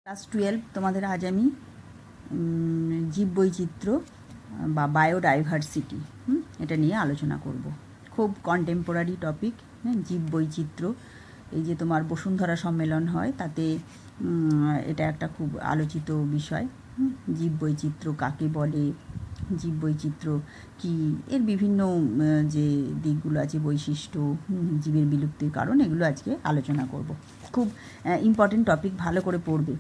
Class 12 তোমাদের আজ আমি জীববৈচিত্র্য বা বায়োডাইভার্সিটি এটা নিয়ে আলোচনা করব। খুব কন্টেম্পোরারি টপিক। জীববৈচিত্র্য, এই যে তোমার বসুন্ধরা সম্মেলন হয় তাতে এটা একটা খুব আলোচিত বিষয়। জীববৈচিত্র্য কাকে বলে, জীববৈচিত্র্য কী, এর বিভিন্ন যে দিকগুলো আছে, বৈশিষ্ট্য, জীবের বিলুপ্তির কারণ, এগুলো আজকে আলোচনা করব। খুব ইম্পর্টেন্ট টপিক, ভালো করে পড়বে।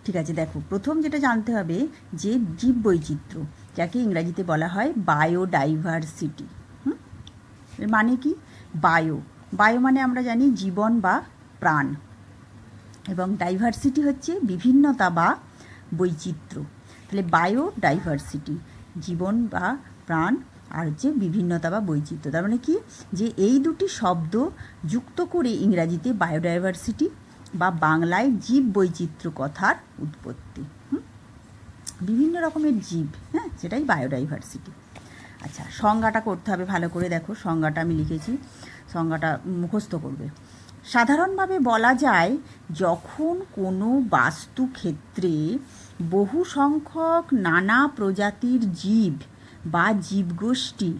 ঠিক আছে, দেখো, প্রথম যেটা জানতে হবে যে জীববৈচিত্র্য, যাকে ইংরাজিতে বলা হয় বায়োডাইভার্সিটি। এর মানে কি? বায়ো মানে আমরা জানি জীবন বা প্রাণ, এবং ডাইভার্সিটি হচ্ছে বিভিন্নতা বা বৈচিত্র্য। তাহলে বায়োডাইভার্সিটি জীবন বা প্রাণ, আর হচ্ছে বিভিন্নতা বা বৈচিত্র্য। তার মানে কি, যে এই দুটি শব্দ যুক্ত করে ইংরাজিতে বায়োডাইভার্সিটি বা বাংলায় জীব বৈচিত্র্য কথার উৎপত্তি। বিভিন্ন রকমের জীব, সেটাই বায়োডাইভার্সিটি। আচ্ছা, সংজ্ঞাটা করতে হবে ভালো করে। দেখো, সংজ্ঞাটা আমি লিখেছি, সংজ্ঞাটা মুখস্থ করবে। সাধারণভাবে বলা যায়, যখন কোনো বাস্তু ক্ষেত্রে বহু সংখ্যক নানা প্রজাতির জীব বা জীবগোষ্ঠী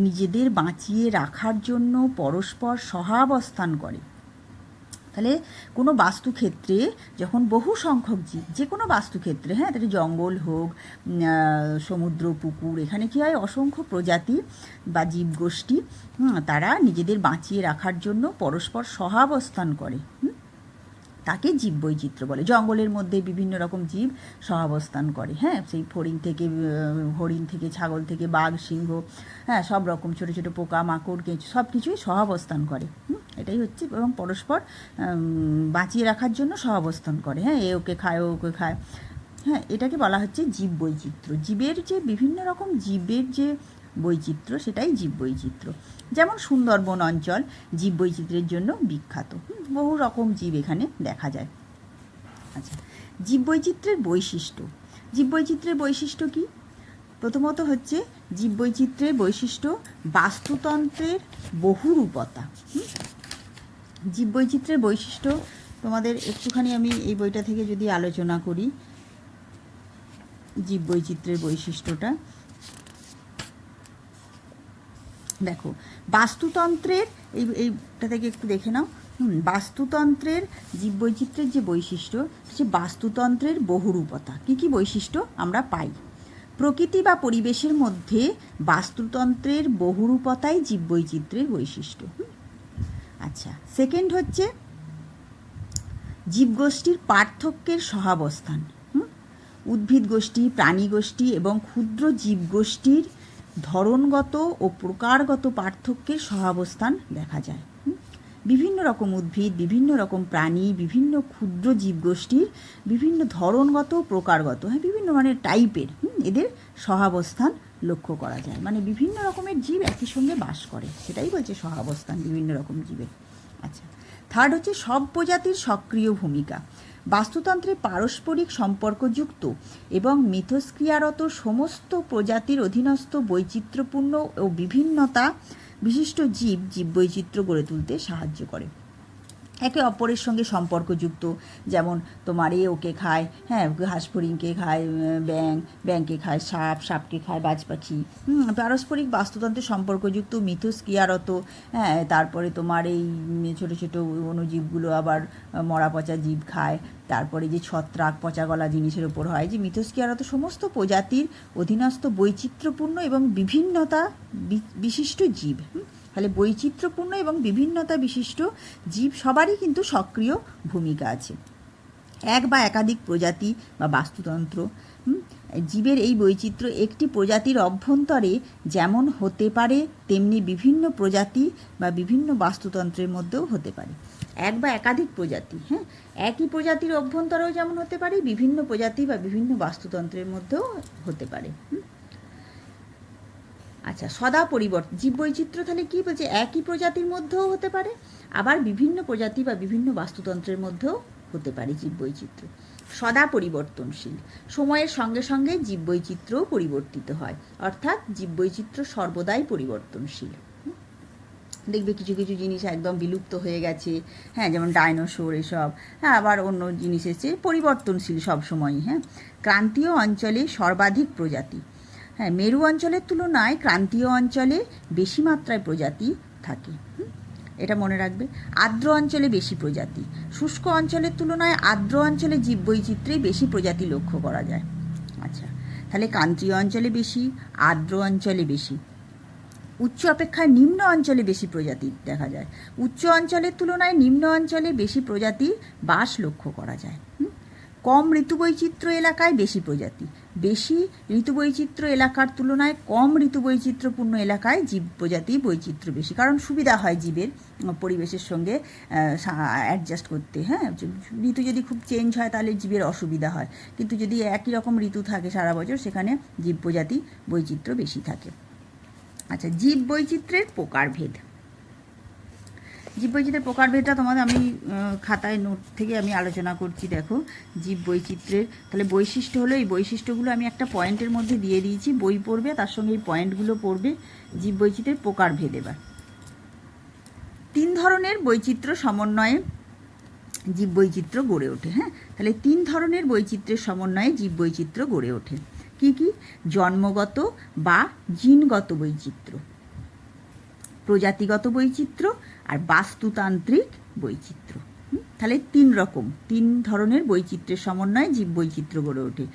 নিজেদের বাঁচিয়ে রাখার জন্য পরস্পর সহাবস্থান করে। তাহলে কোনো বাস্তুক্ষেত্রে যখন বহু সংখ্যক জীব, যে কোনো বাস্তুক্ষেত্রে, তাহলে জঙ্গল হোক, সমুদ্র, পুকুর, এখানে কী হয়, অসংখ্য প্রজাতি বা জীবগোষ্ঠী তারা নিজেদের বাঁচিয়ে রাখার জন্য পরস্পর সহাবস্থান করে, তাকে জীববৈচিত্র্য বলে। জঙ্গলের মধ্যে বিভিন্ন রকম জীব সহাবস্থান করে, সেই হরিণ থেকে ছাগল থেকে বাঘ, সিংহ, সব রকম ছোটো ছোটো পোকা মাকড়, কেঁচো, সব কিছুই সহাবস্থান করে। এটাই হচ্ছে, এবং পরস্পর বাঁচিয়ে রাখার জন্য সহাবস্থান করে। এ ওকে খায়, ও ওকে খায়। এটাকে বলা হচ্ছে জীববৈচিত্র্য। জীবের যে বিভিন্ন রকম জীবের যে বৈচিত্র্য, সেটাই জীববৈচিত্র্য। যেমন সুন্দরবন অঞ্চল জীববৈচিত্র্যের জন্য বিখ্যাত, বহু রকম জীব এখানে দেখা যায়। আচ্ছা, জীববৈচিত্র্যের বৈশিষ্ট্য। জীববৈচিত্র্যের বৈশিষ্ট্য কি? প্রথমত হচ্ছে জীববৈচিত্র্যের বৈশিষ্ট্য বাস্তুতন্ত্রের বহুরূপতা। জীববৈচিত্র্যের বৈশিষ্ট্য তোমাদের একটুখানি আমি এই বইটা থেকে যদি আলোচনা করি, জীববৈচিত্র্যের বৈশিষ্ট্যটা দেখো, বাস্তুতন্ত্রের এইটা থেকে একটু দেখে নাও। বাস্তুতন্ত্রের জীববৈচিত্র্যের যে বৈশিষ্ট্য, সে বাস্তুতন্ত্রের বহুরূপতা। কী কী বৈশিষ্ট্য আমরা পাই? প্রকৃতি বা পরিবেশের মধ্যে বাস্তুতন্ত্রের বহুরূপতাই জীববৈচিত্র্যের বৈশিষ্ট্য। আচ্ছা, সেকেন্ড হচ্ছে জীবগোষ্ঠীর পার্থক্যের সহাবস্থান। উদ্ভিদ গোষ্ঠী, প্রাণী গোষ্ঠী এবং ক্ষুদ্র জীবগোষ্ঠীর ধরনগত ও প্রকারগত পার্থক্যের সহাবস্থান দেখা যায়। বিভিন্ন রকম উদ্ভিদ, বিভিন্ন রকম প্রাণী, বিভিন্ন ক্ষুদ্র জীবগোষ্ঠীর বিভিন্ন ধরনগত, প্রকারগত, বিভিন্ন মানে টাইপের এদের সহাবস্থান লক্ষ্য করা যায়। মানে বিভিন্ন রকমের জীব একই সঙ্গে বাস করে, সেটাই বলছে সহাবস্থান বিভিন্ন রকম জীবের। আচ্ছা, থার্ড হচ্ছে সব প্রজাতির সক্রিয় ভূমিকা। বাস্তুতন্ত্রে পারস্পরিক সম্পর্কযুক্ত এবং মিথস্ক্রিয়ারত সমস্ত প্রজাতির অধীনস্থ বৈচিত্র্যপূর্ণ ও বিভিন্নতা বিশিষ্ট জীব জীববৈচিত্র্য গড়ে তুলতে সাহায্য করে। একে অপরের সঙ্গে সম্পর্কযুক্ত, যেমন তোমার এ ওকে খায়, হাঁস ফড়িংকে খায় ব্যাঙ, ব্যাঙকে খায় সাপ, সাপকে খায় বাজ পাখি। পারস্পরিক বাস্তুতন্ত্রে সম্পর্কযুক্ত, মিথস্ক্রিয়ারত, তারপরে তোমার এই ছোটো ছোটো অণুজীবগুলো আবার মরা পচা জীব খায়। তারপরে যে ছত্রাক, পচা গলা জিনিসের ওপর হয়, যে মিথস্ক্রিয়ারত সমস্ত প্রজাতির অধীনস্থ বৈচিত্র্যপূর্ণ এবং বিভিন্নতা বিশিষ্ট জীব। তাহলে বৈচিত্র্যপূর্ণ এবং বিভিন্নতা বিশিষ্ট জীব সবারই কিন্তু সক্রিয় ভূমিকা আছে। এক বা একাধিক প্রজাতি বা বাস্তুতন্ত্র, জীবের এই বৈচিত্র্য একটি প্রজাতির অভ্যন্তরে যেমন হতে পারে, তেমনি বিভিন্ন প্রজাতি বা বিভিন্ন বাস্তুতন্ত্রের মধ্যেও হতে পারে। এক বা একাধিক প্রজাতি, একই প্রজাতির অভ্যন্তরেও যেমন হতে পারে, বিভিন্ন প্রজাতি বা বিভিন্ন বাস্তুতন্ত্রের মধ্যেও হতে পারে। আচ্ছা, সদা পরিবর্তন জীববৈচিত্র্য তাহলে কী বলছে? একই প্রজাতির মধ্যেও হতে পারে, আবার বিভিন্ন প্রজাতি বা বিভিন্ন বাস্তুতন্ত্রের মধ্যেও হতে পারে জীববৈচিত্র্য। সদা পরিবর্তনশীল, সময়ের সঙ্গে সঙ্গে জীববৈচিত্র্যও পরিবর্তিত হয়, অর্থাৎ জীববৈচিত্র্য সর্বদাই পরিবর্তনশীল। দেখবে কিছু কিছু জিনিস একদম বিলুপ্ত হয়ে গেছে, হ্যাঁ, যেমন ডাইনোসর এসব, হ্যাঁ, আবার অন্য জিনিস এসেছে, পরিবর্তনশীল সবসময়ই, হ্যাঁ। ক্রান্তীয় অঞ্চলে সর্বাধিক প্রজাতি, হ্যাঁ, মেরু অঞ্চলের তুলনায় ক্রান্তীয় অঞ্চলে বেশি মাত্রায় প্রজাতি থাকে, এটা মনে রাখবে। আর্দ্র অঞ্চলে বেশি প্রজাতি, শুষ্ক অঞ্চলের তুলনায় আর্দ্র অঞ্চলে জীববৈচিত্র্যে বেশি প্রজাতি লক্ষ্য করা যায়। আচ্ছা, তাহলে ক্রান্তীয় অঞ্চলে বেশি, আর্দ্র অঞ্চলে বেশি, উচ্চ অপেক্ষায় নিম্ন অঞ্চলে বেশি প্রজাতি দেখা যায়, উচ্চ অঞ্চলের তুলনায় নিম্ন অঞ্চলে বেশি প্রজাতির বাস লক্ষ্য করা যায়। কম ঋতুবৈচিত্র্য এলাকায় বেশি প্রজাতি, বেশি ঋতুবৈচিত্র্য এলাকার তুলনায় কম ঋতুবৈচিত্র্যপূর্ণ এলাকায় জীব প্রজাতি বৈচিত্র্য বেশি, কারণ সুবিধা হয় জীবের পরিবেশের সঙ্গে অ্যাডজাস্ট করতে, হ্যাঁ। ঋতু যদি খুব চেঞ্জ হয় তাহলে জীবের অসুবিধা হয়, কিন্তু যদি একই রকম ঋতু থাকে সারা বছর সেখানে জীব প্রজাতি বৈচিত্র্য বেশি থাকে। আচ্ছা, জীব বৈচিত্র্যের প্রকারভেদ। জীব বৈচিত্র্যের প্রকারভেদটা তোমাদের আমি খাতায় নোট থেকে আমি আলোচনা করছি। দেখো, জীব বৈচিত্র্যের তাহলে বৈশিষ্ট্য হলো, এই বৈশিষ্ট্যগুলো আমি একটা পয়েন্টের মধ্যে দিয়ে দিয়েছি, বই পড়বে তার সঙ্গে এই পয়েন্টগুলো পড়বে। জীব বৈচিত্র্যের প্রকারভেদ। এবার 3 ধরনের বৈচিত্র্য সমন্বয়ে জীব বৈচিত্র্য গড়ে ওঠে, হ্যাঁ। তাহলে 3 ধরনের বৈচিত্র্যের সমন্বয়ে জীব বৈচিত্র্য গড়ে ওঠে। কি কি? জন্মগত বা জিনগত বৈচিত্র্য, প্রজাতিগত বৈচিত্র্য আর বাস্তুতান্ত্রিক বৈচিত্র্য। তাহলে 3 ধরনের বৈচিত্র্যের সমন্বয়ে জীব বৈচিত্র্য গড়ে ওঠে।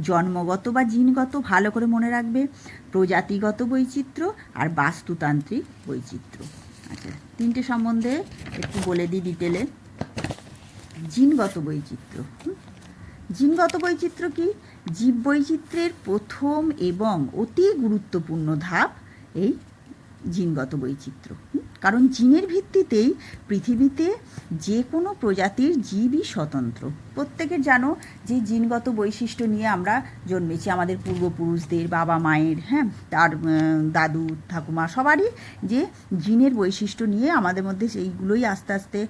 জন্মগত বা জিনগত, ভালো করে মনে রাখবে, প্রজাতিগত বৈচিত্র্য আর বাস্তুতান্ত্রিক বৈচিত্র্য। আচ্ছা, 3টে সম্বন্ধে একটু বলে দিই ডিটেলে। জিনগত বৈচিত্র্য। জিনগত বৈচিত্র্য কি? জীব বৈচিত্র্যের প্রথম এবং অতি গুরুত্বপূর্ণ ধাপ এই জিনগত বৈচিত্র্য, কারণ জিনের ভিত্তিতেই পৃথিবীতে যে কোনো প্রজাতির জীবই স্বতন্ত্র। প্রত্যেকের জানো যে জিনগত বৈশিষ্ট্য নিয়ে আমরা জন্মেছি, আমাদের পূর্বপুরুষদের, বাবা মায়ের, হ্যাঁ, তার দাদু ঠাকুমা সবারই যে জিনের বৈশিষ্ট্য নিয়ে আমাদের মধ্যে সেইগুলোই আস্তে আস্তে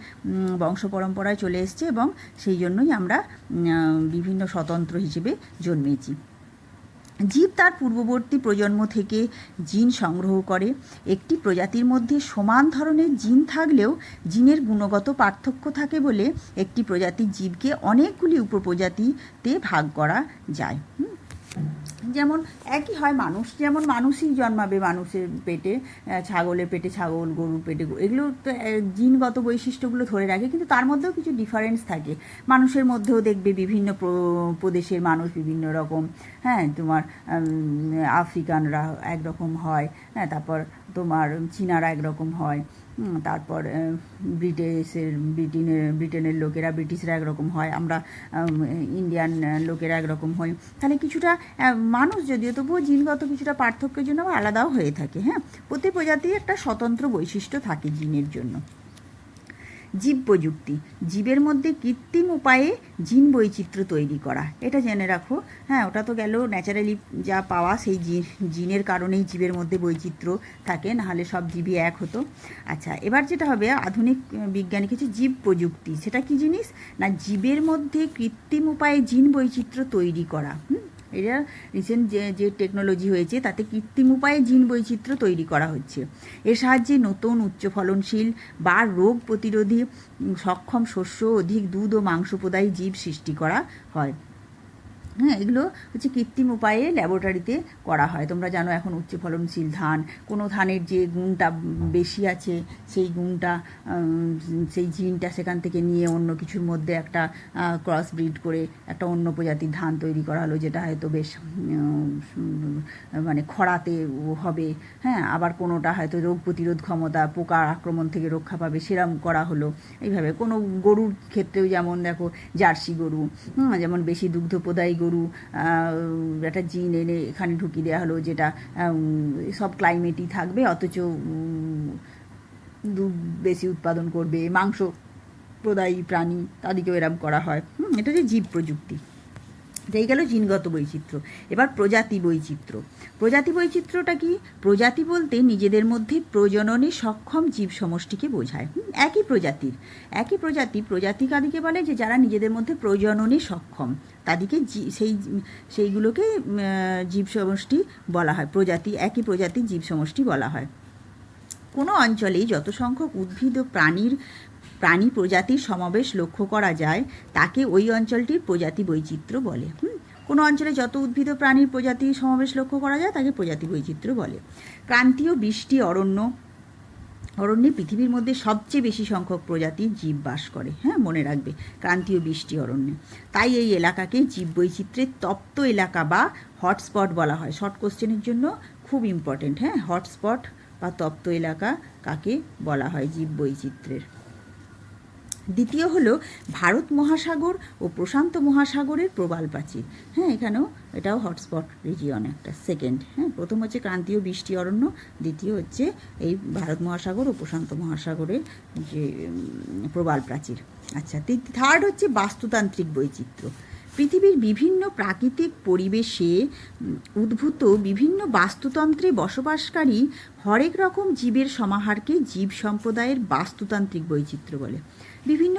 বংশ পরম্পরায় চলে এসছে, এবং সেই জন্যই আমরা বিভিন্ন স্বতন্ত্র হিসেবে জন্মেছি। জীব তার পূর্ববর্তী প্রজন্ম থেকে জিন সংগ্রহ করে। একটি প্রজাতির মধ্যে সমান ধরনের জিন থাকলেও জিনের গুণগত পার্থক্য থাকে বলে একটি প্রজাতির জীবকে অনেকগুলি উপপ্রজাতিতে ভাগ করা যায়। যেমন একই হয় মানুষ, যেমন মানুষই জন্মাবে মানুষের পেটে, ছাগলের পেটে ছাগল, গরুর পেটে গরু, এগুলো তো জিনগত বৈশিষ্ট্যগুলো ধরে রাখে, কিন্তু তার মধ্যেও কিছু ডিফারেন্স থাকে। মানুষের মধ্যেও দেখবে বিভিন্ন প্রদেশের মানুষ বিভিন্ন রকম, হ্যাঁ, তোমার আফ্রিকানরা একরকম হয়, হ্যাঁ, তারপর তোমার চীনারা একরকম হয়, তারপর ব্রিটেনের লোকেরা, ব্রিটিশরা একরকম হয়, আমরা ইন্ডিয়ান লোকেরা একরকম হই। তাহলে কিছুটা মানুষ যদিও, তবুও জিনগত কিছুটা পার্থক্যের জন্য আলাদাও হয়ে থাকে, হ্যাঁ। প্রতি প্রজাতির একটা স্বতন্ত্র বৈশিষ্ট্য থাকে জিনের জন্য। জীব প্রযুক্তি, জীবের মধ্যে কৃত্রিম উপায়ে জিন বৈচিত্র্য তৈরি করা, এটা জেনে রাখো, হ্যাঁ। ওটা তো গেল ন্যাচারালি যা পাওয়া, সেই জিনের কারণেই জীবের মধ্যে বৈচিত্র্য থাকে, নাহলে সব জীবই এক হতো। আচ্ছা, এবার যেটা হবে আধুনিক বিজ্ঞানী কিছু জীব প্রযুক্তি, সেটা কি জিনিস না, জীবের মধ্যে কৃত্রিম উপায়ে জিন বৈচিত্র্য তৈরি করা। এটা রিসেন্ট যে টেকনোলজি হয়েছে তাতে কৃত্রিম উপায়ে জিন বৈচিত্র্য তৈরি করা হচ্ছে। এর সাহায্যে নতুন উচ্চ ফলনশীল বা রোগ প্রতিরোধী সক্ষম শস্য, অধিক দুধ ও মাংস প্রদায়ী জীব সৃষ্টি করা হয়। হ্যাঁ, এগুলো হচ্ছে কৃত্রিম উপায়ে ল্যাবরেটরিতে করা হয়। তোমরা জানো এখন উচ্চ ফলনশীল ধান, কোনো ধানের যে গুণটা বেশি আছে সেই গুণটা, সেই জিনটা সেখান থেকে নিয়ে অন্য কিছুর মধ্যে একটা ক্রস ব্রিড করে একটা অন্য প্রজাতির ধান তৈরি করা হলো, যেটা হয়তো বেশ মানে খরাতে হবে, হ্যাঁ, আবার কোনোটা হয়তো রোগ প্রতিরোধ ক্ষমতা, পোকার আক্রমণ থেকে রক্ষা পাবে, সেরম করা হলো। এইভাবে কোনো গরুর ক্ষেত্রেও যেমন দেখো জার্সি গরু, যেমন বেশি দুগ্ধ প্রদায়ী গরু, একটা জিন এনে এখানে ঢুকিয়ে দেওয়া হলো, যেটা সব ক্লাইমেটই থাকবে, অথচ দুধ বেশি উৎপাদন করবে, মাংস প্রদায়ী প্রাণী তাদেরকেও এরম করা হয়। এটা হচ্ছে জীব প্রযুক্তি। এই গেল জিনগত বৈচিত্র্য। এবার প্রজাতি বৈচিত্র্য। প্রজাতি বৈচিত্র্যটা কি? প্রজাতি বলতে নিজেদের মধ্যে প্রজননে সক্ষম জীব সমষ্টিকে বোঝায়। একই প্রজাতি কাদিকে বলে যে যারা নিজেদের মধ্যে প্রজননে সক্ষম, তাদেরকে সেইগুলোকে জীব সমষ্টি বলা হয়। প্রজাতি, একই প্রজাতির জীব সমষ্টি বলা হয়। কোনো অঞ্চলে যত সংখ্যক উদ্ভিদ ও প্রাণী প্রজাতির সমাবেশ লক্ষ্য করা যায় তাকে ওই অঞ্চলটির প্রজাতি বৈচিত্র্য বলে। কোনো অঞ্চলে যত উদ্ভিদ ও প্রাণীর প্রজাতির সমাবেশ লক্ষ্য করা যায় তাকে প্রজাতি বৈচিত্র্য বলে। ক্রান্তীয় বৃষ্টি অরণ্যে পৃথিবীর মধ্যে সবচেয়ে বেশি সংখ্যক প্রজাতির জীব বাস করে। হ্যাঁ, মনে রাখবে, ক্রান্তীয় বৃষ্টি অরণ্যে। তাই এই এলাকাকে জীববৈচিত্র্যের তপ্ত এলাকা বা হটস্পট বলা হয়। শর্ট কোশ্চেনের জন্য খুব ইম্পর্টেন্ট। হ্যাঁ, হটস্পট বা তপ্ত এলাকা কাকে বলা হয় জীববৈচিত্র্যের। দ্বিতীয় হলো ভারত মহাসাগর ও প্রশান্ত মহাসাগরের প্রবাল প্রাচীর। হ্যাঁ, এটাও হটস্পট রিজিয়ন একটা। সেকেন্ড, হ্যাঁ, প্রথম হচ্ছে ক্রান্তীয় বৃষ্টি অরণ্য, দ্বিতীয় হচ্ছে এই ভারত মহাসাগর ও প্রশান্ত মহাসাগরের যে প্রবাল প্রাচীর। আচ্ছা, থার্ড হচ্ছে বাস্তুতান্ত্রিক বৈচিত্র্য। পৃথিবীর বিভিন্ন প্রাকৃতিক পরিবেশে উদ্ভূত বিভিন্ন বাস্তুতন্ত্রে বসবাসকারী হরেক রকম জীবের সমাহারকে জীব সম্প্রদায়ের বাস্তুতান্ত্রিক বৈচিত্র্য বলে। বিভিন্ন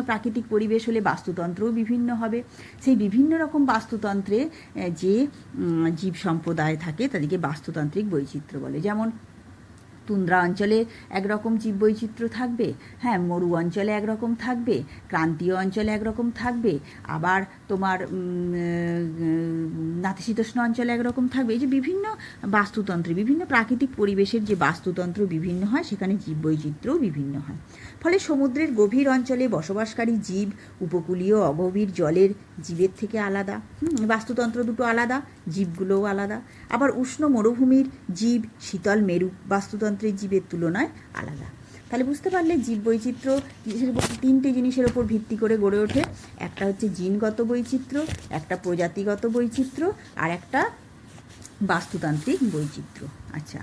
প্রাকৃতিক পরিবেশ হলে বাস্তুতন্ত্রও বিভিন্ন হবে। সেই বিভিন্ন রকম বাস্তুতন্ত্রে যে জীব সম্প্রদায় থাকে তাদেরকে বাস্তুতান্ত্রিক বৈচিত্র্য বলে। যেমন তুন্দ্রা অঞ্চলে একরকম জীববৈচিত্র্য থাকবে, হ্যাঁ, মরু অঞ্চলে একরকম থাকবে, ক্রান্তীয় অঞ্চলে একরকম থাকবে, আবার তোমার নাতিশীতোষ্ণ অঞ্চলে একরকম থাকবে। এই যে বিভিন্ন বাস্তুতন্ত্রে বিভিন্ন প্রাকৃতিক পরিবেশের যে বাস্তুতন্ত্র বিভিন্ন হয় সেখানে জীববৈচিত্র্যও বিভিন্ন হয়। ফলে সমুদ্রের গভীর অঞ্চলে বসবাসকারী জীব উপকূলীয় অগভীর জলের জীবের থেকে আলাদা। বাস্তুতন্ত্র দুটো আলাদা, জীবগুলোও আলাদা। আবার উষ্ণ মরুভূমির জীব শীতল মেরু বাস্তুতন্ত্রের জীবের তুলনায় আলাদা। তাহলে বুঝতে পারলে জীববৈচিত্র্য তিনটে জিনিসের ওপর ভিত্তি করে গড়ে ওঠে। একটা হচ্ছে জিনগত বৈচিত্র্য, একটা প্রজাতিগত বৈচিত্র্য, আর একটা বাস্তুতান্ত্রিক বৈচিত্র্য। আচ্ছা,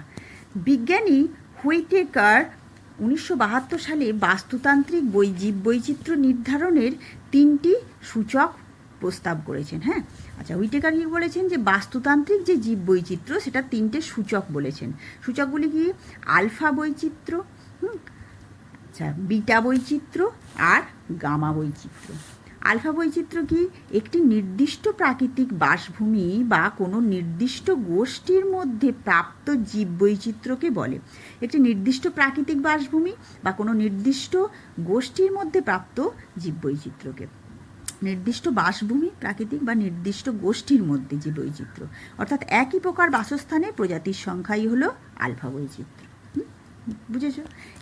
বিজ্ঞানী হুইটেকার 1972 সালে বাস্তুতান্ত্রিক জীববৈচিত্র্য নির্ধারণের 3টি সূচক প্রস্তাব করেছেন। হ্যাঁ, আচ্ছা, হুইটেকার কি বলেছেন যে বাস্তুতান্ত্রিক যে জীববৈচিত্র্য সেটা 3টে সূচক বলেছেন। সূচকগুলি কি? আলফা বৈচিত্র্য, আচ্ছা, বিটা বৈচিত্র্য আর গামা বৈচিত্র্য। আলফা বৈচিত্র্য কি? একটি নির্দিষ্ট প্রাকৃতিক বাসভূমি বা কোনো নির্দিষ্ট গোষ্ঠীর মধ্যে প্রাপ্ত জীববৈচিত্র্যকে বলে। একটি নির্দিষ্ট প্রাকৃতিক বাসভূমি বা কোনো নির্দিষ্ট গোষ্ঠীর মধ্যে প্রাপ্ত জীববৈচিত্র্যকে, নির্দিষ্ট বাসভূমি প্রাকৃতিক বা নির্দিষ্ট গোষ্ঠীর মধ্যে যে বৈচিত্র্য, অর্থাৎ একই প্রকার বাসস্থানে প্রজাতির সংখ্যাই হলো আলফা বৈচিত্র্য। বুঝেছ?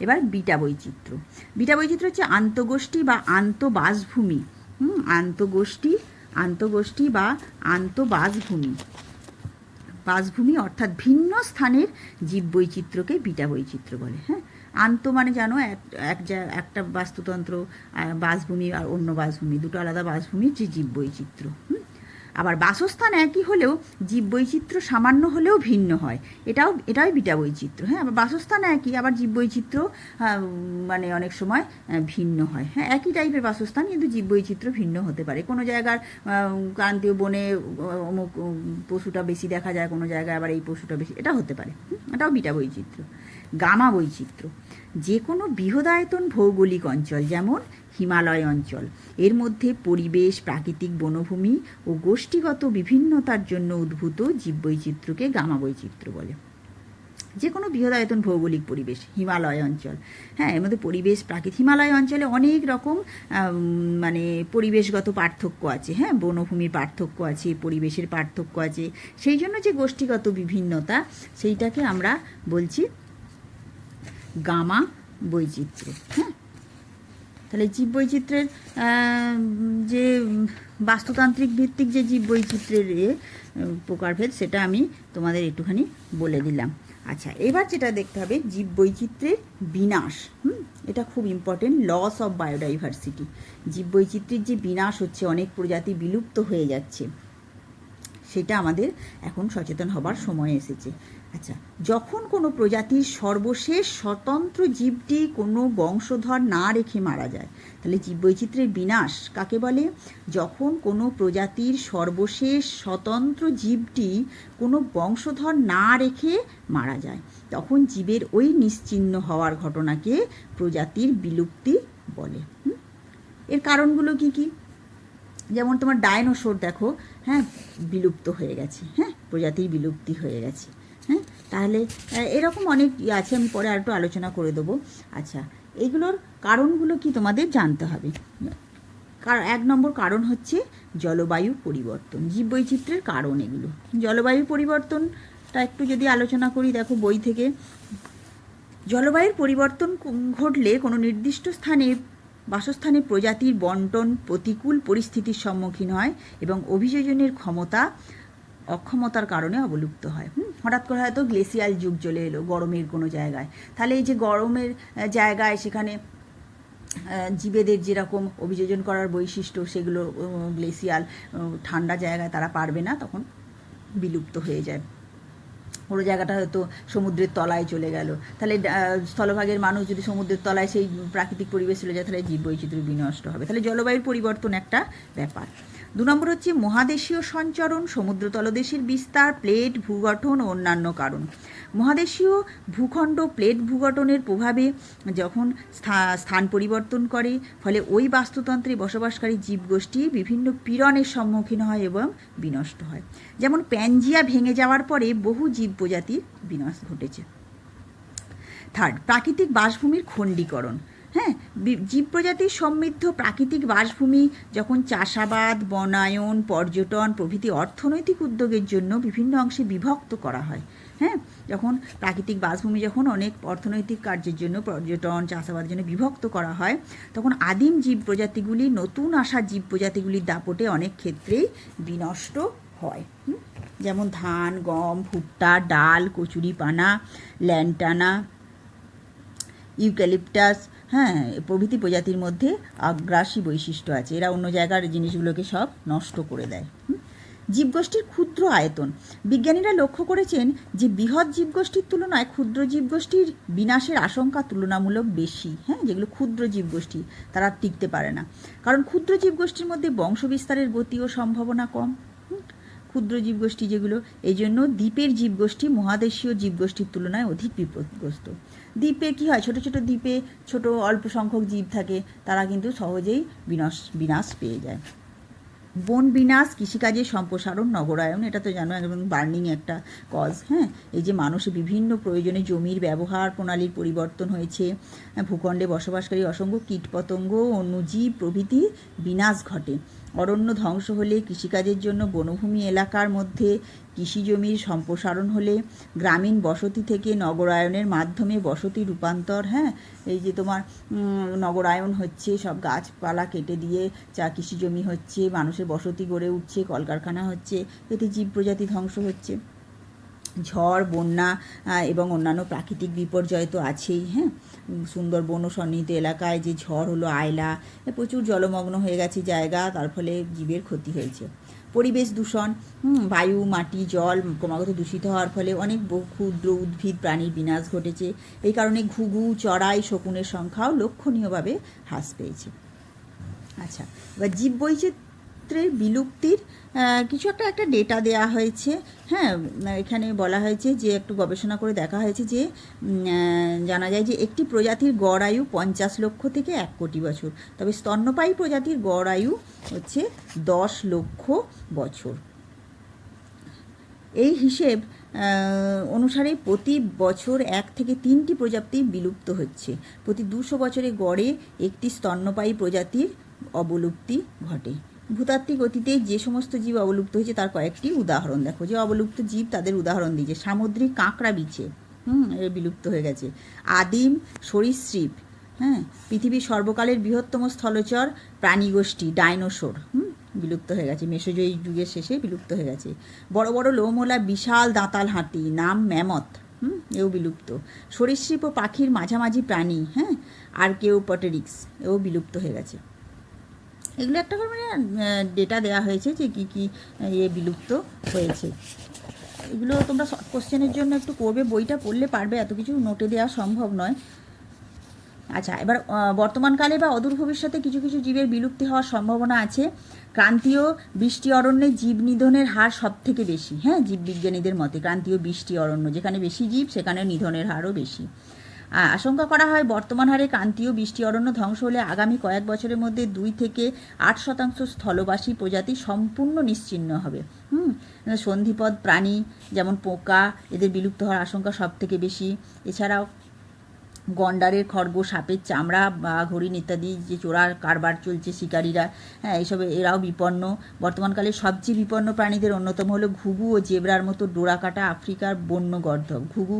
এবার বিটা বৈচিত্র্য। বিটা বৈচিত্র্য হচ্ছে আন্তঃগোষ্ঠী বা আন্তঃবাসভূমি, আন্তঃগোষ্ঠী বা বাসভূমি অর্থাৎ ভিন্ন স্থানের জীববৈচিত্র্যকে বিটা বৈচিত্র্য বলে। হ্যাঁ, মানে জানো একটা বাস্তুতন্ত্র বাসভূমি আর অন্য বাসভূমি, দুটো আলাদা বাসভূমির যে জীববৈচিত্র্য। আবার বাসস্থান একই হলেও জীববৈচিত্র্য সামান্য হলেও ভিন্ন হয়, এটাই বিটা বৈচিত্র্য। হ্যাঁ, আবার বাসস্থান একই, আবার জীববৈচিত্র্য মানে অনেক সময় ভিন্ন হয়। হ্যাঁ, একই টাইপের বাসস্থান কিন্তু জীববৈচিত্র্য ভিন্ন হতে পারে। কোনো জায়গার ক্রান্তীয় বনে অমুক পশুটা বেশি দেখা যায়, কোনো জায়গায় আবার এই পশুটা বেশি, এটা হতে পারে। এটাও বিটা বৈচিত্র্য। গামা বৈচিত্র্য, যে কোনো বৃহদায়তন ভৌগোলিক অঞ্চল যেমন হিমালয় অঞ্চল, এর মধ্যে পরিবেশ, প্রাকৃতিক বনভূমি ও গোষ্ঠীগত বিভিন্নতার জন্য উদ্ভূত জীববৈচিত্র্যকে গামা বৈচিত্র্য বলে। যে কোনো বৃহদায়তন ভৌগোলিক পরিবেশ, হিমালয় অঞ্চল, হ্যাঁ, এর মধ্যে পরিবেশ হিমালয় অঞ্চলে অনেক রকম মানে পরিবেশগত পার্থক্য আছে। হ্যাঁ, বনভূমির পার্থক্য আছে, পরিবেশের পার্থক্য আছে, সেই জন্য যে গোষ্ঠীগত বিভিন্নতা সেইটাকে আমরা বলছি গামা বৈচিত্র্য। হ্যাঁ, তাহলে জীববৈচিত্র্যের যে বাস্তুতান্ত্রিক ভিত্তিক যে জীববৈচিত্র্যের প্রকারভেদ সেটা আমি তোমাদের একটুখানি বলে দিলাম। আচ্ছা, এবার যেটা দেখতে হবে জীববৈচিত্র্যের বিনাশ। এটা খুব ইম্পর্টেন্ট, লস অফ বায়োডাইভার্সিটি। জীববৈচিত্র্যের যে বিনাশ হচ্ছে, অনেক প্রজাতি বিলুপ্ত হয়ে যাচ্ছে, সেটা আমাদের এখন সচেতন হবার সময় এসেছে। আচ্ছা, যখন কোনো প্রজাতির সর্বশেষ স্বতন্ত্র জীবটি কোনো বংশধর না রেখে মারা যায়, তাহলে জীববৈচিত্র্যের বিনাশ কাকে বলে? যখন কোনো প্রজাতির সর্বশেষ স্বতন্ত্র জীবটি কোনো বংশধর না রেখে মারা যায়, তখন জীবের ওই নিশ্চিহ্ন হওয়ার ঘটনাকে প্রজাতির বিলুপ্তি বলে। এর কারণগুলো কি কি? যেমন তোমার ডায়নোসর দেখো, হ্যাঁ, বিলুপ্ত হয়ে গেছে, হ্যাঁ, প্রজাতির বিলুপ্তি হয়ে গেছে। হ্যাঁ, তাহলে এরকম অনেক আছে, আমি পরে আর একটু আলোচনা করে দেবো। আচ্ছা, এইগুলোর কারণগুলো কি তোমাদের জানতে হবে। 1 নম্বর কারণ হচ্ছে জলবায়ু পরিবর্তন, জীববৈচিত্র্যের কারণ এগুলো। জলবায়ু পরিবর্তনটা একটু যদি আলোচনা করি, দেখো বই থেকে, জলবায়ুর পরিবর্তন ঘটলে কোনো নির্দিষ্ট বাসস্থানে প্রজাতির বন্টন প্রতিকূল পরিস্থিতির সম্মুখীন হয় এবং অভিযোজনের অক্ষমতার কারণে অবলুপ্ত হয়। হঠাৎ করে হয়তো গ্লেসিয়াল যুগ চলে এলো গরমের কোনো জায়গায়, তাহলে এই যে গরমের জায়গায় সেখানে জীবেদের যেরকম অভিযোজন করার বৈশিষ্ট্য, সেগুলো গ্লেসিয়াল ঠান্ডা জায়গায় তারা পারবে না, তখন বিলুপ্ত হয়ে যায়। পুরো জায়গাটা হয়তো সমুদ্রের তলায় চলে গেল, তাহলে স্থলভাগের মানুষ যদি সমুদ্রের তলায় সেই প্রাকৃতিক পরিবেশ চলে যায়, তাহলে জীববৈচিত্র্য বিনষ্ট হবে। তাহলে জলবায়ুর পরিবর্তন একটা ব্যাপার। 2 নম্বর হচ্ছে মহাদেশীয় সঞ্চরণ, সমুদ্র তলদেশের বিস্তার, প্লেট ভূগঠন ও অন্যান্য কারণ। মহাদেশীয় ভূখণ্ড প্লেট ভূগঠনের প্রভাবে যখন স্থান পরিবর্তন করে, ফলে ওই বাস্তুতন্ত্রে বসবাসকারী জীবগোষ্ঠী বিভিন্ন পীড়নের সম্মুখীন হয় এবং বিনষ্ট হয়। যেমন প্যানজিয়া ভেঙে যাওয়ার পরে বহু জীব প্রজাতির বিনাশ ঘটেছে। 3, প্রাকৃতিক বাসভূমির খণ্ডীকরণ। হ্যাঁ, জীব প্রজাতির সমৃদ্ধ প্রাকৃতিক বাসভূমি যখন চাষাবাদ, বনায়ন, পর্যটন প্রভৃতি অর্থনৈতিক উদ্যোগের জন্য বিভিন্ন অংশে বিভক্ত করা হয়, হ্যাঁ, যখন প্রাকৃতিক বাসভূমি যখন অনেক অর্থনৈতিক কার্যের জন্য, পর্যটন, চাষাবাদের জন্য বিভক্ত করা হয়, তখন আদিম জীব প্রজাতিগুলি নতুন আসা জীব প্রজাতিগুলির দাপটে অনেক ক্ষেত্রেই বিনষ্ট হয়। যেমন ধান, গম, ভুট্টা, ডাল, কচুরিপানা, ল্যান্টানা, ইউক্যালিপটাস, হ্যাঁ, প্রভৃতি প্রজাতির মধ্যে আগ্রাসী বৈশিষ্ট্য আছে। এরা অন্য জায়গার জিনিসগুলোকে সব নষ্ট করে দেয়। জীবগোষ্ঠীর ক্ষুদ্র আয়তন। বিজ্ঞানীরা লক্ষ্য করেছেন যে বৃহৎ জীবগোষ্ঠীর তুলনায় ক্ষুদ্র জীবগোষ্ঠীর বিনাশের আশঙ্কা তুলনামূলক বেশি। হ্যাঁ, যেগুলো ক্ষুদ্র জীবগোষ্ঠী, তারা টিকতে পারে না, কারণ ক্ষুদ্র জীবগোষ্ঠীর মধ্যে বংশবিস্তারের গতি ও সম্ভাবনা কম। ক্ষুদ্র জীবগোষ্ঠী যেগুলো, এই জন্য দ্বীপের জীবগোষ্ঠী মহাদেশীয় জীবগোষ্ঠীর তুলনায় অধিক বিপদগ্রস্ত। দ্বীপে কী হয়, ছোট ছোট দ্বীপে ছোট অল্প সংখ্যক জীব থাকে, তারা কিন্তু সহজেই বিনাশ পেয়ে যায়। বন বিনাশ, কৃষিকাজের সম্প্রসারণ, নগরায়ন, এটা তো জানো একদম বার্নিং একটা কজ। হ্যাঁ, এই যে মানুষের বিভিন্ন প্রয়োজনে জমির ব্যবহার প্রণালীর পরিবর্তন হয়েছে, ভূখণ্ডে বসবাসকারী অসংখ্য কীটপতঙ্গ, অণুজীব প্রভৃতি বিনাশ ঘটে। অরণ্য ধ্বংস হলে, কৃষিকাজের জন্য বনভূমি এলাকার মধ্যে কৃষি জমির সম্প্রসারণ হলে, গ্রামীণ বসতি থেকে নগরায়নের মাধ্যমে বসতি রূপান্তর, হ্যাঁ, এই যে তোমার নগরায়ন হচ্ছে, সব গাছপালা কেটে দিয়ে কৃষি জমি হচ্ছে, মানুষের বসতি গড়ে উঠছে, কলকারখানা হচ্ছে, এতে জীব প্রজাতি ধ্বংস হচ্ছে। ঝড়, বন্যা এবং অন্যান্য প্রাকৃতিক বিপর্যয় তো আছেই। হ্যাঁ, সুন্দরবন ও সন্নিহিত এলাকায় যে ঝড় হলো, আয়লা, প্রচুর জলমগ্ন হয়ে গেছে জায়গা, তার ফলে জীবের ক্ষতি হয়েছে। পরিবেশ দূষণ, বায়ু, মাটি, জল ক্রমাগত দূষিত হওয়ার ফলে অনেক ক্ষুদ্র উদ্ভিদ প্রাণীর বিনাশ ঘটেছে। এই কারণে ঘুঘু, চড়াই, শকুনের সংখ্যাও লক্ষণীয়ভাবে হ্রাস পেয়েছে। আচ্ছা, এবার জীববৈচিত্র্যের বিলুপ্তির কিছু একটা ডেটা দেওয়া হয়েছে। হ্যাঁ, এখানে বলা হয়েছে যে একটু গবেষণা করে দেখা হয়েছে যে জানা যায় যে একটি প্রজাতির গড় আয়ু 50 লক্ষ থেকে 1 কোটি বছর, তবে স্তন্যপায়ী প্রজাতির গড় আয়ু হচ্ছে 10 লক্ষ বছর। এই হিসেব অনুসারে প্রতি বছর 1 থেকে 3টি প্রজাতি বিলুপ্ত হচ্ছে। প্রতি 200 বছরে গড়ে একটি স্তন্যপায়ী প্রজাতির অবলুপ্তি ঘটে। ভূতাত্ত্বিক অতীতে যে সমস্ত জীব অবলুপ্ত হয়েছে তার কয়েকটি উদাহরণ দেখো। যে অবলুপ্ত জীব তাদের উদাহরণ দিয়েছে। সামুদ্রিক কাঁকড়া বিছে, এর বিলুপ্ত হয়ে গেছে। আদিম সরীসৃপ, হ্যাঁ, পৃথিবীর সর্বকালের বৃহত্তম স্থলচর প্রাণীগোষ্ঠী ডাইনোসর, বিলুপ্ত হয়ে গেছে, মেসোজয়ী যুগের শেষে বিলুপ্ত হয়ে গেছে। বড় বড় লোমওয়ালা বিশাল দাঁতাল হাতি, নাম ম্যামথ, এও বিলুপ্ত। সরীসৃপ ও পাখির মাঝামাঝি প্রাণী, হ্যাঁ, আর্কেওপটেরিক্স, এও বিলুপ্ত হয়ে গেছে। এগুলো একটা করে ডেটা দেওয়া হয়েছে যে কী কী বিলুপ্ত হয়েছে। এগুলো তোমরা কোশ্চেনের জন্য একটু করবে, বইটা পড়লে পারবে, এত কিছু নোটে দেওয়া সম্ভব নয়। আচ্ছা, এবার বর্তমানকালে বা অদূর ভবিষ্যতে কিছু কিছু জীবের বিলুপ্তি হওয়ার সম্ভাবনা আছে। ক্রান্তীয় বৃষ্টি অরণ্যে জীব নিধনের হার সব থেকে বেশি। হ্যাঁ, জীববিজ্ঞানীদের মতে ক্রান্তীয় বৃষ্টি অরণ্য, যেখানে বেশি জীব সেখানে নিধনের হারও বেশি। আশঙ্কা করা হয় বর্তমান হারে ক্রান্তীয় বৃষ্টি অরণ্য ধ্বংস হলে আগামী কয়েক বছরের মধ্যে 2 থেকে 8% স্থলবাসী প্রজাতি সম্পূর্ণ নিশ্চিহ্ন হবে। সন্ধিপদ প্রাণী যেমন পোকা, এদের বিলুপ্ত হওয়ার আশঙ্কা সব থেকে বেশি। এছাড়াও গন্ডারের খড়গ, সাপের চামড়া, বাঘ, হরিণ ইত্যাদি যে চোরার কারবার চলছে শিকারীরা, হ্যাঁ এইসব এরাও বিপন্ন। বর্তমানকালে সবচেয়ে বিপন্ন প্রাণীদের অন্যতম হলো ঘুঘু ও জেব্রার মতো ডোরাকাটা আফ্রিকার বন্য গর্দভ। ঘুঘু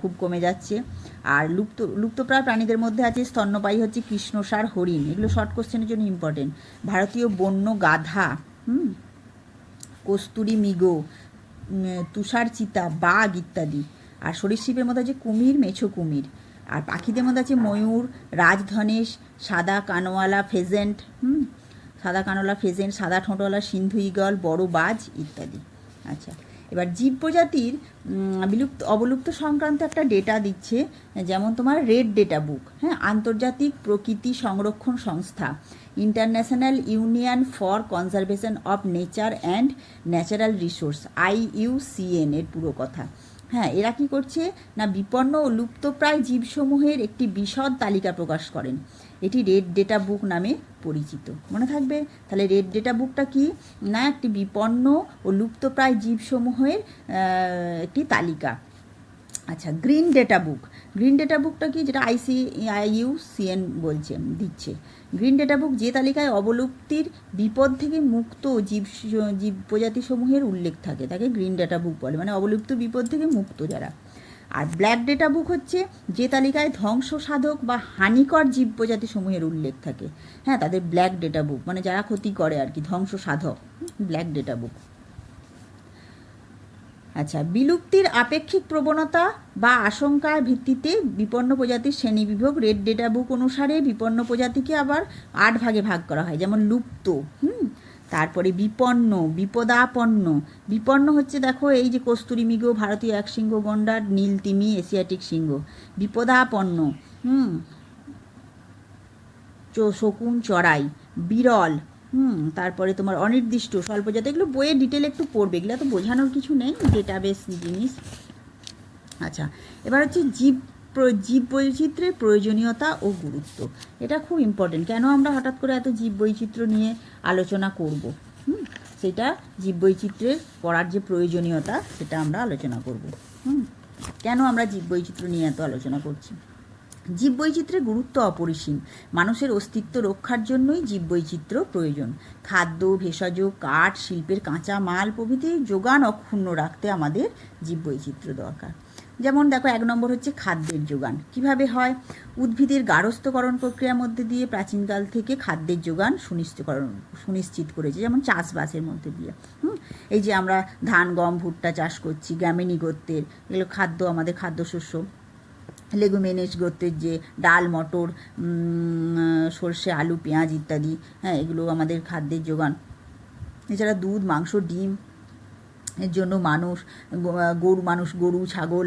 খুব কমে যাচ্ছে। আর লুপ্তপ্রায় প্রাণীদের মধ্যে আছে স্তন্যপায়ী হচ্ছে কৃষ্ণসার, হরিণ, এগুলো শর্ট কোশ্চেনের জন্য ইম্পর্টেন্ট। ভারতীয় বন্য গাধা, কস্তুরী মৃগ, তুষার চিতা, বাঘ ইত্যাদি। আর সরীসৃপের মধ্যে আছে কুমির, মেছো কুমির। আর পাখিদের মধ্যে আছে ময়ূর, রাজধনেশ, সাদা কানওয়ালা ফেজেন্ট, সাদা ঠোঁটওয়ালা সিন্ধু ঈগল, বড় বাজ ইত্যাদি। আচ্ছা, এবার জীব প্রজাতির অবলুপ্ত সংক্রান্ত একটা ডেটা দিচ্ছে, যেমন তোমার রেড ডেটা বুক, হ্যাঁ, আন্তর্জাতিক প্রকৃতি সংরক্ষণ সংস্থা, international union for conservation of nature and natural resource, IUCN এর পুরো কথা। হ্যাঁ, এরা কী করছে না, বিপন্ন ও লুপ্তপ্রায় জীবসমূহের একটি বিশদ তালিকা প্রকাশ করেন। এটি রেড ডেটা বুক নামে পরিচিত, মনে থাকবে। তাহলে রেড ডেটা বুকটা কি না, একটি বিপন্ন ও লুপ্তপ্রায় জীবসমূহের একটি তালিকা। আচ্ছা, গ্রিন ডেটা বুকটা কি, যেটা IUCN দিচ্ছে। গ্রিন ডেটা বুক যে তালিকায় অবলুপ্তির বিপদ থেকে মুক্ত জীব প্রজাতিসমূহের উল্লেখ থাকে তাকে গ্রিন ডেটা বুক বলে, মানে অবলুপ্ত বিপদ থেকে মুক্ত যারা। আর ব্ল্যাক ডেটা বুক হচ্ছে যে তালিকায় ধ্বংস সাধক বা হানিকর জীব প্রজাতিসমূহের উল্লেখ থাকে, হ্যাঁ, তাদের ব্ল্যাক ডেটা বুক, মানে যারা ক্ষতি করে আর কি, ধ্বংস সাধক, ব্ল্যাক ডেটা বুক। আচ্ছা, বিলুপ্তির আপেক্ষিক প্রবণতা বা আশঙ্কার ভিত্তিতে বিপন্ন প্রজাতির শ্রেণীবিভাগ রেড ডেটা বুক অনুসারে বিপন্ন প্রজাতিকে আবার 8 ভাগে ভাগ করা হয়, যেমন লুপ্ত, তারপরে বিপন্ন, বিপদাপন্ন। বিপন্ন হচ্ছে দেখো এই যে কস্তুরী মৃগ, ভারতীয় একশৃঙ্গ গন্ডার, নীল তিমি, এশিয়াটিক সিংহ। বিপদাপন্ন শকুন, চড়াই, বিরল, তারপরে তোমার অনির্দিষ্ট, স্বল্প জাতি, এগুলো বইয়ের ডিটেল একটু পড়বে, এগুলো তো বোঝানোর কিছু নেই, ডেটাবেস জিনিস। আচ্ছা, এবার হচ্ছে জীব বৈচিত্র্যের প্রয়োজনীয়তা ও গুরুত্ব। এটা খুব ইম্পর্টেন্ট। কেন আমরা হঠাৎ করে এত জীব বৈচিত্র্য নিয়ে আলোচনা করব, সেটা জীব বৈচিত্র্যের পড়ার যে প্রয়োজনীয়তা সেটা আমরা আলোচনা করব। কেন আমরা জীব বৈচিত্র্য নিয়ে এত আলোচনা করছি? জীববৈচিত্র্যের গুরুত্ব অপরিসীম। মানুষের অস্তিত্ব রক্ষার জন্যই জীববৈচিত্র্য প্রয়োজন। খাদ্য, ভেষজ, কাঠ, শিল্পের কাঁচা মাল প্রভৃতির যোগান অক্ষুণ্ণ রাখতে আমাদের জীববৈচিত্র্য দরকার। যেমন দেখো, 1 নম্বর হচ্ছে খাদ্যের যোগান। কিভাবে হয়? উদ্ভিদের গার্হস্থ্যকরণ প্রক্রিয়ার মধ্যে দিয়ে প্রাচীনকাল থেকে খাদ্যের যোগান সুনিশ্চিত করেছে, যেমন চাষবাসের মধ্যে দিয়ে। এই যে আমরা ধান, গম, ভুট্টা চাষ করছি, গ্রামীণ গোত্রের, এগুলো খাদ্য, আমাদের খাদ্যশস্য। লেগুমিনেস গোত্রের যে ডাল, মটর, সর্ষে, আলু, পেঁয়াজ ইত্যাদি, হ্যাঁ, এগুলো আমাদের খাদ্যের যোগান। এছাড়া দুধ, মাংস, ডিম এর জন্য গরু, ছাগল,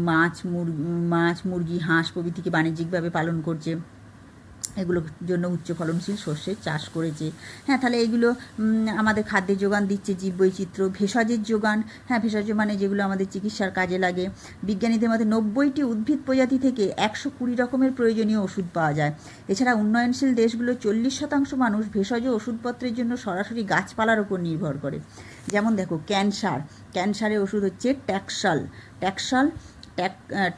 মাছ, মুরগি, হাঁস প্রভৃতিকে বাণিজ্যিকভাবে পালন করছে। এগুলোর জন্য উচ্চ ফলনশীল শস্যের চাষ করেছে। হ্যাঁ, তাহলে এগুলো আমাদের খাদ্যের যোগান দিচ্ছে জীববৈচিত্র্য। ভেষজের যোগান, হ্যাঁ, ভেষজ মানে যেগুলো আমাদের চিকিৎসার কাজে লাগে। বিজ্ঞানীদের মতে 90টি উদ্ভিদ প্রজাতি থেকে 120 রকমের প্রয়োজনীয় ওষুধ পাওয়া যায়। এছাড়া উন্নয়নশীল দেশগুলোর 40% মানুষ ভেষজ ওষুধপত্রের জন্য সরাসরি গাছপালার ওপর নির্ভর করে। যেমন দেখো, ক্যান্সারের ওষুধ হচ্ছে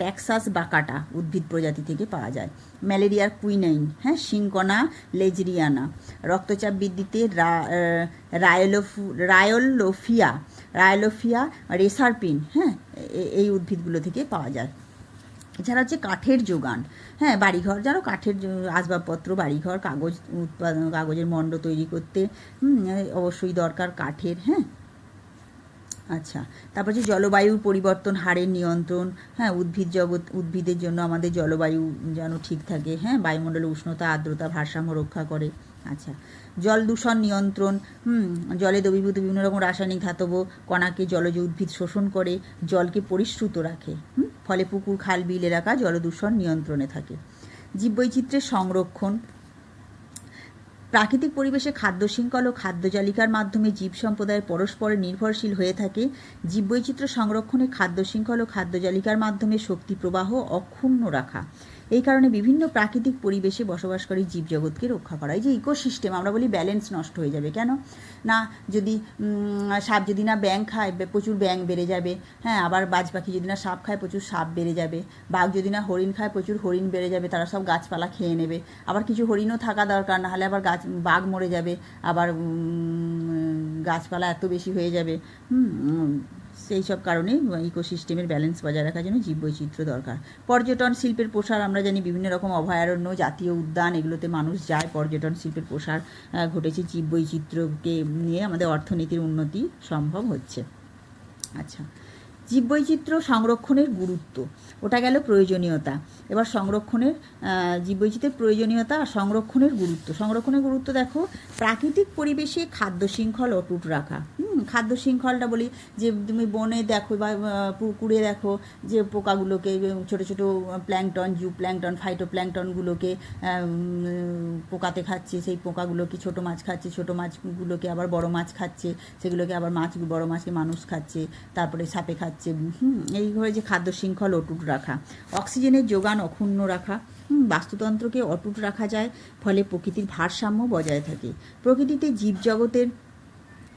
ট্যাক্সাস বাকাটা উদ্ভিদ প্রজাতি থেকে পাওয়া যায়। ম্যালেরিয়ার কুইনাইন, হ্যাঁ, সিনকোনা লেজরিয়ানা। রক্তচাপ বৃদ্ধিতে রায়োলোফিয়া রেসারপিন, হ্যাঁ, এই উদ্ভিদগুলো থেকে পাওয়া যায়। এছাড়া হচ্ছে কাঠের যোগান, হ্যাঁ, বাড়িঘর, যারা কাঠের আসবাবপত্র, বাড়িঘর, কাগজের মণ্ড তৈরি করতে অবশ্যই দরকার কাঠের, হ্যাঁ। আচ্ছা, তারপর যে জলবায়ুর পরিবর্তন হারের নিয়ন্ত্রণ, হ্যাঁ, উদ্ভিদের জন্য আমাদের জলবায়ু যেন ঠিক থাকে, হ্যাঁ, বায়ুমণ্ডলে উষ্ণতা, আর্দ্রতা, ভারসাম্য রক্ষা করে। আচ্ছা, জল দূষণ নিয়ন্ত্রণ, জলে দ্রবীভূত বিভিন্ন রকম রাসায়নিক ধাতব কণাকে জলজ উদ্ভিদ শোষণ করে জলকে পরিশ্রুত রাখে, ফলে পুকুর, খাল, বিল এলাকা জলদূষণ নিয়ন্ত্রণে থাকে। জীববৈচিত্র্যের সংরক্ষণ, প্রাকৃতিক পরিবেশে খাদ্য শৃঙ্খল ও খাদ্য জালিকার মাধ্যমে জীব সম্প্রদায়ের পরস্পরে নির্ভরশীল হয়ে থাকে। জীববৈচিত্র্য সংরক্ষণে খাদ্য শৃঙ্খল ও খাদ্য জালিকার মাধ্যমে শক্তি প্রবাহ অক্ষুণ্ণ রাখা। এই কারণে বিভিন্ন প্রাকৃতিক পরিবেশে বসবাসকারী জীবজগৎকে রক্ষা করা। এই যে ইকোসিস্টেম, আমরা বলি ব্যালেন্স নষ্ট হয়ে যাবে কেন না, যদি সাপ যদি না ব্যাঙ খায় প্রচুর ব্যাঙ বেড়ে যাবে, হ্যাঁ, আবার বাজ পাখি যদি না সাপ খায় প্রচুর সাপ বেড়ে যাবে, বাঘ যদি না হরিণ খায় প্রচুর হরিণ বেড়ে যাবে, তারা সব গাছপালা খেয়ে নেবে, আবার কিছু হরিণও থাকা দরকার, না হলে আবার বাঘ মরে যাবে, আবার গাছপালা এত বেশি হয়ে যাবে। সেই সব কারণে ইকোসিস্টেমের ব্যালেন্স বজায় রাখার জন্য জীববৈচিত্র্য দরকার। পর্যটন শিল্পের প্রসার, আমরা জানি বিভিন্ন রকম অভয়ারণ্য, জাতীয় উদ্যান, এগুলোতে মানুষ যায়, পর্যটন শিল্পের প্রসার ঘটেছে, জীববৈচিত্র্যকে নিয়ে আমাদের অর্থনীতির উন্নতি সম্ভব হচ্ছে। আচ্ছা, জীববৈচিত্র্য সংরক্ষণের গুরুত্ব, ওটা গেল প্রয়োজনীয়তা। এবার সংরক্ষণের জীববৈচিত্র্যের প্রয়োজনীয়তা আর সংরক্ষণের গুরুত্ব। সংরক্ষণের গুরুত্ব দেখো, প্রাকৃতিক পরিবেশে খাদ্য শৃঙ্খল অটুট রাখা। খাদ্য শৃঙ্খলটা বলি যে তুমি বনে দেখো বা পুকুরে দেখো যে পোকাগুলোকে, ছোটো ছোটো প্ল্যাংটন, জু প্ল্যাংটন, ফাইটো প্ল্যাংটনগুলোকে পোকাতে খাচ্ছে, সেই পোকাগুলোকে ছোটো মাছ খাচ্ছে, ছোটো মাছগুলোকে আবার বড় মাছ খাচ্ছে, সেগুলোকে আবার বড় মাছকে মানুষ খাচ্ছে, তারপরে সাপে খাচ্ছে। এইভাবে যে খাদ্য শৃঙ্খল অটুট রাখা। অক্সিজেনের যোগান অক্ষুণ্ণ রাখা। বাস্তুতন্ত্রকে অটুট রাখা যায়, ফলে প্রকৃতির ভারসাম্য বজায় থাকে। প্রকৃতিতে জীবজগতের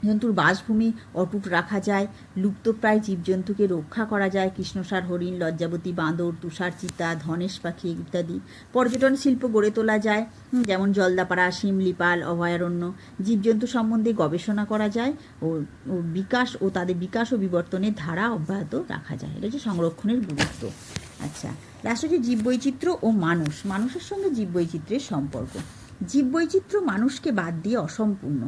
জন্তুর বাসভূমি অটুট রাখা যায়, লুপ্তপ্রায় জীবজন্তুকে রক্ষা করা যায়, কৃষ্ণসার হরিণ, লজ্জাবতী বাঁদর, তুষার চিতা, ধনেশ পাখি ইত্যাদি। পর্যটন শিল্প গড়ে তোলা যায়, যেমন জলদাপাড়া, শিমলিপাল অভয়ারণ্য। জীবজন্তু সম্বন্ধে গবেষণা করা যায় ও বিকাশ ও তাদের বিকাশ ও বিবর্তনের ধারা অব্যাহত রাখা যায়। এটা হচ্ছে সংরক্ষণের গুরুত্ব। আচ্ছা, লাস্ট হচ্ছে জীববৈচিত্র্য ও মানুষ, মানুষের সঙ্গে জীববৈচিত্র্যের সম্পর্ক। জীববৈচিত্র্য মানুষকে বাদ দিয়ে অসম্পূর্ণ।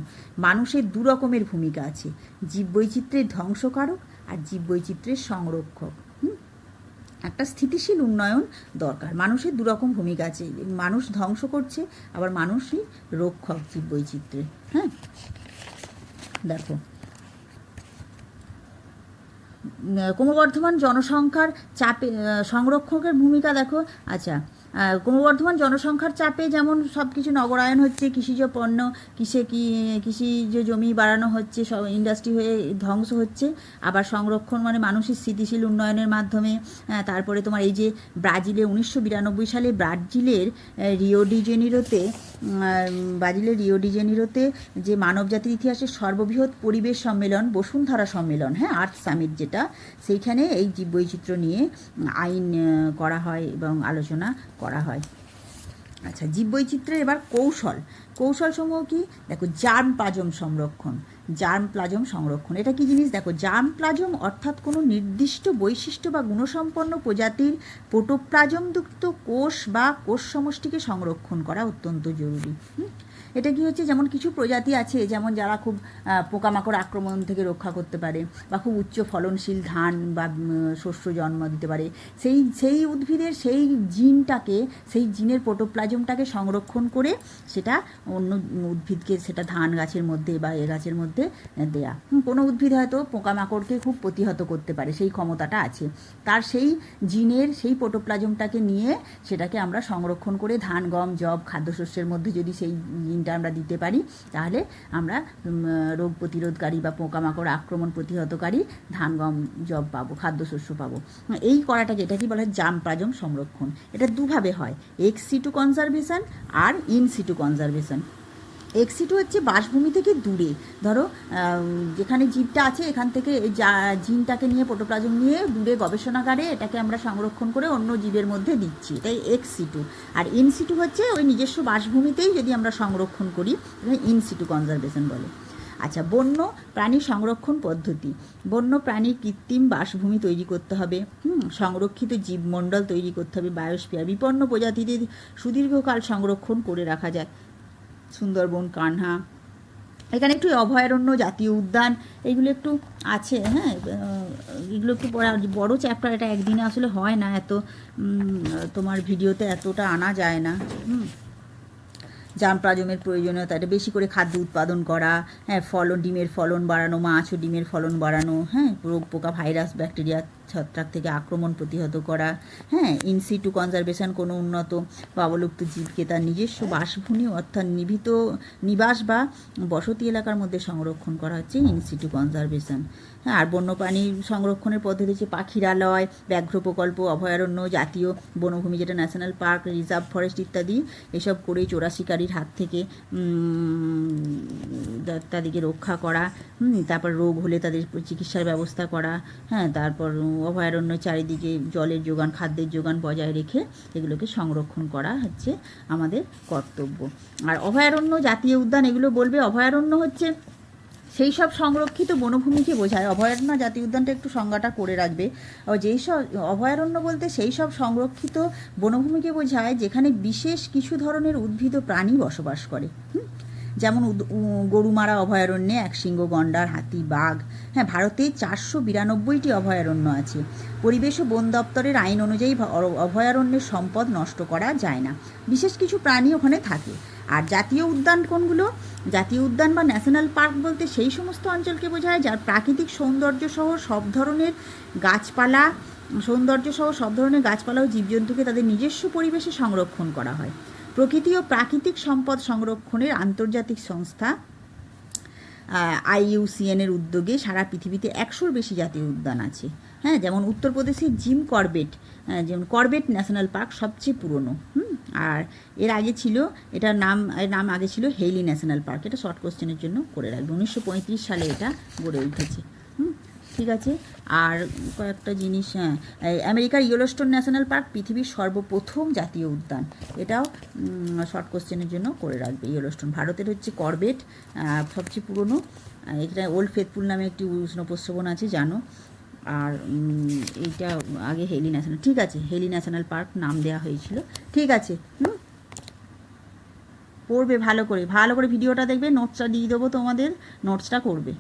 মানুষের দু রকমের ভূমিকা আছে, জীববৈচিত্র্যের ধ্বংসকারক আর জীববৈচিত্র্যের সংরক্ষক। একটা স্থিতিশীল উন্নয়ন দরকার। মানুষের দু রকম ভূমিকা আছে, মানুষ ধ্বংস করছে, আবার মানুষই রক্ষক জীববৈচিত্র্যের। হ্যাঁ, দেখো ক্রমবর্ধমান জনসংখ্যার চাপে সংরক্ষকের ভূমিকা দেখো। আচ্ছা, ক্রমবর্ধমান জনসংখ্যার চাপে যেমন সব কিছু নগরায়ন হচ্ছে, কৃষিজ পণ্য, কৃষিজ জমি বাড়ানো হচ্ছে, সব ইন্ডাস্ট্রি হয়ে ধ্বংস হচ্ছে। আবার সংরক্ষণ মানে মানুষের স্থিতিশীল উন্নয়নের মাধ্যমে। তারপরে তোমার এই যে ব্রাজিলে 1992 সালে ব্রাজিলের রিও ডি জেনিরোতে যে মানবজাতির ইতিহাসের সর্ববৃহৎ পরিবেশ সম্মেলন, বসুন্ধরা সম্মেলন, হ্যাঁ, আর্থ সামিট যেটা, সেইখানে এই জীববৈচিত্র্য নিয়ে আইন করা হয় এবং আলোচনা করা হয়। আচ্ছা, জীববৈচিত্র্যের এবার কৌশলসমূহ কি দেখো, জার্মপ্লাজম সংরক্ষণ। এটা কি জিনিস দেখো, জার্মপ্লাজম অর্থাৎ কোনো নির্দিষ্ট বৈশিষ্ট্য বা গুণসম্পন্ন প্রজাতির প্রোটোপ্লাজমযুক্ত কোষ বা কোষ সমষ্টিকে সংরক্ষণ করা অত্যন্ত জরুরি। এটা কি হচ্ছে, যেমন কিছু প্রজাতি আছে যেমন যারা খুব পোকামাকড় আক্রমণ থেকে রক্ষা করতে পারে, বা খুব উচ্চ ফলনশীল ধান বা শস্য জন্ম দিতে পারে, সেই উদ্ভিদের সেই জিনের প্রোটোপ্লাজমটাকে সংরক্ষণ করে সেটা অন্য উদ্ভিদকে, সেটা ধান গাছের মধ্যে বা এ গাছের মধ্যে দেয়া। কোনো উদ্ভিদ হয়তো পোকামাকড়কে খুব প্রতিহত করতে পারে, সেই ক্ষমতাটা আছে তার, সেই জিনের সেই প্রোটোপ্লাজমটাকে নিয়ে সেটাকে আমরা সংরক্ষণ করে ধান, গম, যব খাদ্যশস্যের মধ্যে যদি সেই জিনটা আমরা দিতে পারি, তাহলে আমরা রোগ প্রতিরোধকারী বা পোকামাকড় আক্রমণ প্রতিহতকারী ধান, গম, যব পাবো, খাদ্যশস্য পাবো। এই করাটাকে এটা কি বলা হয়, জার্মপ্লাজম সংরক্ষণ। এটা দুভাবে হয়, এক্স সিটু কনজারভেশন আর in situ conservation. Ex situ হচ্ছে বাসভূমি থেকে দূরে, ধরো যেখানে জীবটা আছে এখান থেকে জিনটাকে নিয়ে, প্রোটোপ্লাজম নিয়ে দূরে গবেষণাগারে এটাকে আমরা সংরক্ষণ করে অন্য জীবের মধ্যে দিচ্ছি, এটাই এক্স সিটু। আর ইন সিটু হচ্ছে ওই নিজস্ব বাসভূমিতেই যদি আমরা সংরক্ষণ করি, ইন সিটু কনজারভেশন বলে। আচ্ছা, বন্য প্রাণী সংরক্ষণ পদ্ধতি। বন্য প্রাণীর কৃত্রিম বাসভূমি তৈরি করতে হবে, সংরক্ষিত জীবমণ্ডল তৈরি করতে হবে, বায়োস্ফিয়ার। বিপন্ন প্রজাতিদের সুদীর্ঘকাল সংরক্ষণ করে রাখা যায়, সুন্দরবন, কানহা, এখানে একটু অভয়ারণ্য, জাতীয় উদ্যান, এইগুলো একটু আছে। হ্যাঁ, এগুলো একটু বড় চ্যাপ্টার, এটা একদিনে আসলে হয় না, এত তোমার ভিডিওতে এতটা আনা যায় না। জার্মপ্লাজমের প্রয়োজনীয়তা, এটা বেশি করে খাদ্য উৎপাদন করা, হ্যাঁ, ডিমের ফলন বাড়ানো, মাছ ও ডিমের ফলন বাড়ানো, হ্যাঁ, রোগ পোকা, ভাইরাস, ব্যাকটেরিয়া ছত্রাক থেকে আক্রমণ প্রতিহত করা, হ্যাঁ, ইনসিটু কনজারভেশন, কোনো উন্নত বা অবলুপ্ত জীবকে তার নিজস্ব বাসভূমি অর্থাৎ নিবাস বা বসতি এলাকার মধ্যে সংরক্ষণ করা হচ্ছে ইনসিটু কনজারভেশন। হ্যাঁ, আর বন্যপ্রাণী সংরক্ষণের পদ্ধতি হচ্ছে পাখিরালয়, ব্যাঘ্র প্রকল্প, অভয়ারণ্য, জাতীয় বনভূমি যেটা ন্যাশনাল পার্ক, রিজার্ভ ফরেস্ট ইত্যাদি, এসব করেই চোরা শিকারির হাত থেকে তাদেরকে রক্ষা করা, তারপর রোগ হলে তাদের চিকিৎসার ব্যবস্থা করা, হ্যাঁ, তারপর অভয়ারণ্য চারিদিকে জলের যোগান, খাদ্যের যোগান বজায় রেখে এগুলোকে সংরক্ষণ করা হচ্ছে আমাদের কর্তব্য। আর অভয়ারণ্য, জাতীয় উদ্যান এগুলো বলবে। অভয়ারণ্য হচ্ছে সেই সব সংরক্ষিত বনভূমিকে বোঝায়। অভয়ারণ্য, জাতীয় উদ্যানটা একটু সংজ্ঞাটা করে রাখবে। যেই সব অভয়ারণ্য বলতে সেই সব সংরক্ষিত বনভূমিকে বোঝায় যেখানে বিশেষ কিছু ধরনের উদ্ভিদ ও প্রাণী বসবাস করে। যেমন গরুমারা অভয়ারণ্যে একশৃঙ্গ গন্ডার, হাতি, বাঘ। হ্যাঁ, ভারতে 492টি অভয়ারণ্য আছে। পরিবেশ ও বন দপ্তরের আইন অনুযায়ী অভয়ারণ্যের সম্পদ নষ্ট করা যায় না। বিশেষ কিছু প্রাণী ওখানে থাকে। আর জাতীয় উদ্যান কোনগুলো? জাতীয় উদ্যান বা ন্যাশনাল পার্ক বলতে সেই সমস্ত অঞ্চলকে বোঝায় যার প্রাকৃতিক সৌন্দর্য সহ সব ধরনের গাছপালা ও জীবজন্তুকে তাদের নিজস্ব পরিবেশে সংরক্ষণ করা হয়। প্রকৃতি ও প্রাকৃতিক সম্পদ সংরক্ষণের আন্তর্জাতিক সংস্থা IUCN-এর উদ্যোগে সারা পৃথিবীতে 100-র বেশি জাতীয় উদ্যান আছে। হ্যাঁ, যেমন উত্তরপ্রদেশের যেমন করবেট ন্যাশনাল পার্ক সবচেয়ে পুরনো। আর এর নাম আগে ছিল হেইলি ন্যাশনাল পার্ক। এটা শর্ট কোশ্চেনের জন্য করে রাখবে। 1935 সালে এটা গড়ে উঠেছে। ঠিক আছে। আর কয়েকটা জিনিস, আমেরিকার ইয়েলোস্টোন ন্যাশনাল পার্ক পৃথিবীর সর্বপ্রথম জাতীয় উদ্যান। এটাও শর্ট কোশ্চেনের জন্য করে রাখবে। ইয়েলোস্টোন। ভারতের হচ্ছে করবেট সবচেয়ে পুরনো। এটা ওল্ড ফেথফুল নামে একটি উষ্ণ প্রস্রবণ আছে, জানো। আর এইটা আগে হেলি ন্যাশনাল, ঠিক আছে, হেলি ন্যাশনাল পার্ক নাম দেওয়া হয়েছিল। ঠিক আছে, পড়বে ভালো করে ভিডিওটা দেখবে, নোটসটা দিয়ে দেবো তোমাদের, নোটসটা করবে।